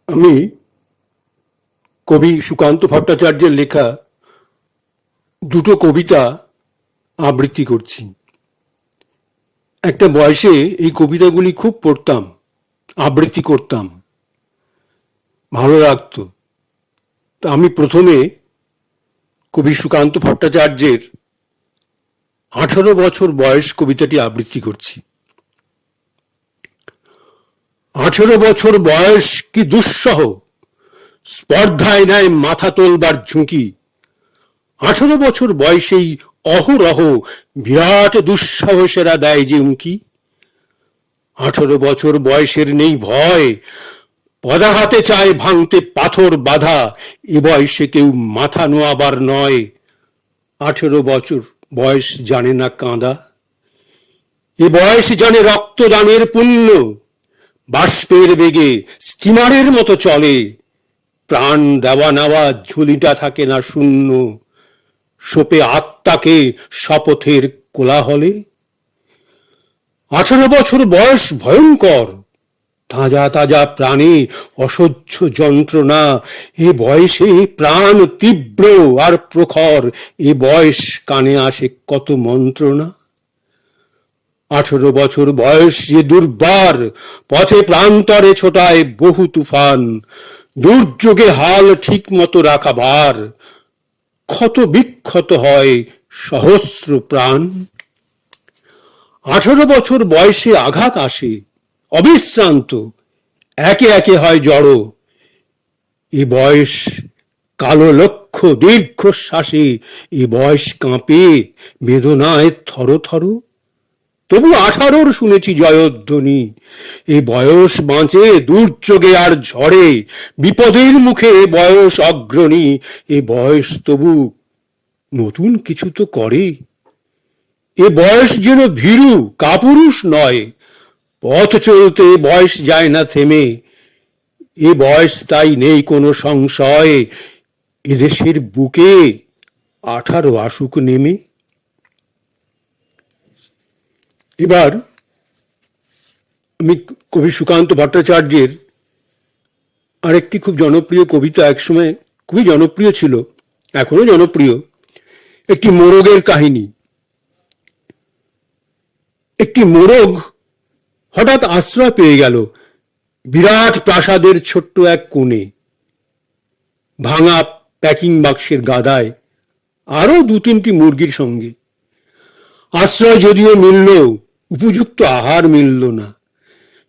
আমি কবি সুকান্ত ভট্টাচার্যের লেখা দুটো কবিতা আবৃত্তি করছি। একটা বয়সে এই কবিতাগুলি খুব পড়তাম, আবৃত্তি করতাম, ভালো লাগতো। তা আমি প্রথমে কবি সুকান্ত ভট্টাচার্যের 18 বছর বয়স কবিতাটি আবৃত্তি করছি। 18 বছর বয়স কি দুঃসহ, স্পর্ধায় নেয় মাথা তোলবার ঝুঁকি। 18 বছর বয়সেই অহরহ বিরাট দুঃসাহসেরা দেয় যে উঁকি। 18 বছর বয়সের নেই ভয়, পদাঘাতে চায় ভাঙতে পাথর বাধা। এ বয়সে কেউ মাথা নোয়াবার নয়, 18 বছর বয়স জানে না কাঁদা। এ বয়স জানে রক্তদানের পুণ্য, বাষ্পের বেগে স্টিমারের মতো চলে। প্রাণ দেওয়া নেওয়া ঝুলিটা থাকে না শূন্য, সোপে আত্মাকে শপথের কোলাহলে। 18 বছর বয়স ভয়ঙ্কর, তাজা তাজা প্রাণে অসহ্য যন্ত্রণা। এ বয়সে প্রাণ তীব্র আর প্রখর, এ বয়স কানে আসে কত মন্ত্রণা। 18 বছর বয়স যে দুর্বার, পথে প্রান্তরে ছোটায় বহু তুফান। দুর্যোগে হাল ঠিক মতো রাখাবার, ক্ষত বিক্ষত হয় সহস্র প্রাণ। 18 বছর বয়সে আঘাত আসে অবিশ্রান্ত, একে একে হয় জড়ো। এ বয়স কালো লক্ষ্য দীর্ঘশ্বাসে, এ বয়স কাঁপে বেদনায় থর থর। তবু 18 শুনেছি জয়ধ্বনি, এ বয়স বাঁচে দুর্যোগে আর ঝড়ে। বিপদের মুখে এ বয়স অগ্রণী, এ বয়স তবু নতুন কিছু তো করে। এ বয়স যেন ভীরু কাপুরুষ নয়, পথ চলতে বয়স যায় না থেমে। এ বয়স তাই নেই কোনো সংশয়, এদেশের বুকে 18 আসুক নেমে। এবার আমি কবি সুকান্ত ভট্টাচার্যের আরেকটি খুব জনপ্রিয় কবিতা, একসময় খুবই জনপ্রিয় ছিল, এখনো জনপ্রিয়, একটি মোরগের কাহিনী। একটি মোরগ হঠাৎ আশ্রয় পেয়ে গেল বিরাট প্রাসাদের ছোট্ট এক কোণে, ভাঙা প্যাকিং বাক্সের গাদায়, আরো 2-3টি মুরগির সঙ্গে। আশ্রয় যদিও মিলল, উপযুক্ত আহার মিলল না।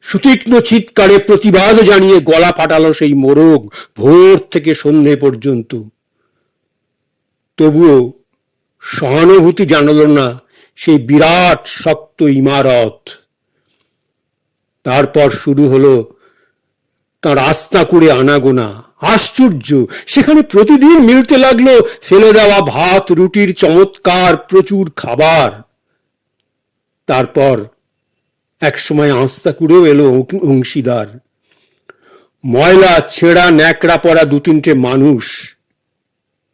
সুতীক্ষ্ণ চিৎকারে প্রতিবাদ জানিয়ে গলা ফাটালো সেই মোরগ ভোর থেকে সন্ধে পর্যন্ত। তবুও সহানুভূতি জানালো না সেই বিরাট শক্ত ইমারত। তারপর শুরু হলো তার আস্তা করে আনাগোনা। আশ্চর্য, সেখানে প্রতিদিন মিলতে লাগলো ফেলে দেওয়া ভাত রুটির চমৎকার প্রচুর খাবার। তারপর একসময় আস্তা করেও এলো অংশীদার, ময়লা ছেঁড়া ন্যাকড়া পরা 2-3টে মানুষ।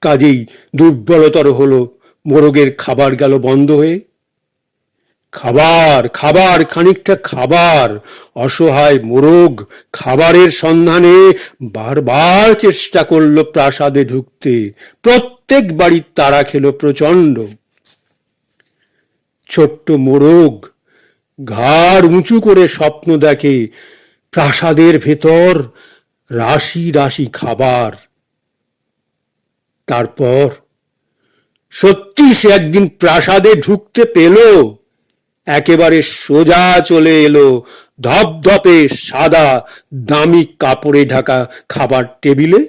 কাজেই দুর্বলতর হলো মোরগের খাবার গেল বন্ধ হয়ে। খাবার খাবার খানিকটা খাবার। অসহায় মোরগ খাবারের সন্ধানে বারবার চেষ্টা করলো প্রাসাদে ঢুকতে। প্রত্যেক বাড়ির তাড়া খেলো প্রচন্ড। ছোট্ট মোরগ ঘাড় উঁচু করে স্বপ্ন দেখে প্রাসাদের ভেতর রাশি রাশি খাবার। তারপর সত্যি সে একদিন প্রাসাদে ঢুকতে পেল। একেবারে সোজা চলে এলো ধপধপে সাদা দামি কাপড়ে ঢাকা খাবার টেবিলে।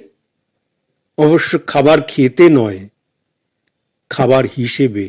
অবশ্য খাবার খেতে নয়, খাবার হিসেবে।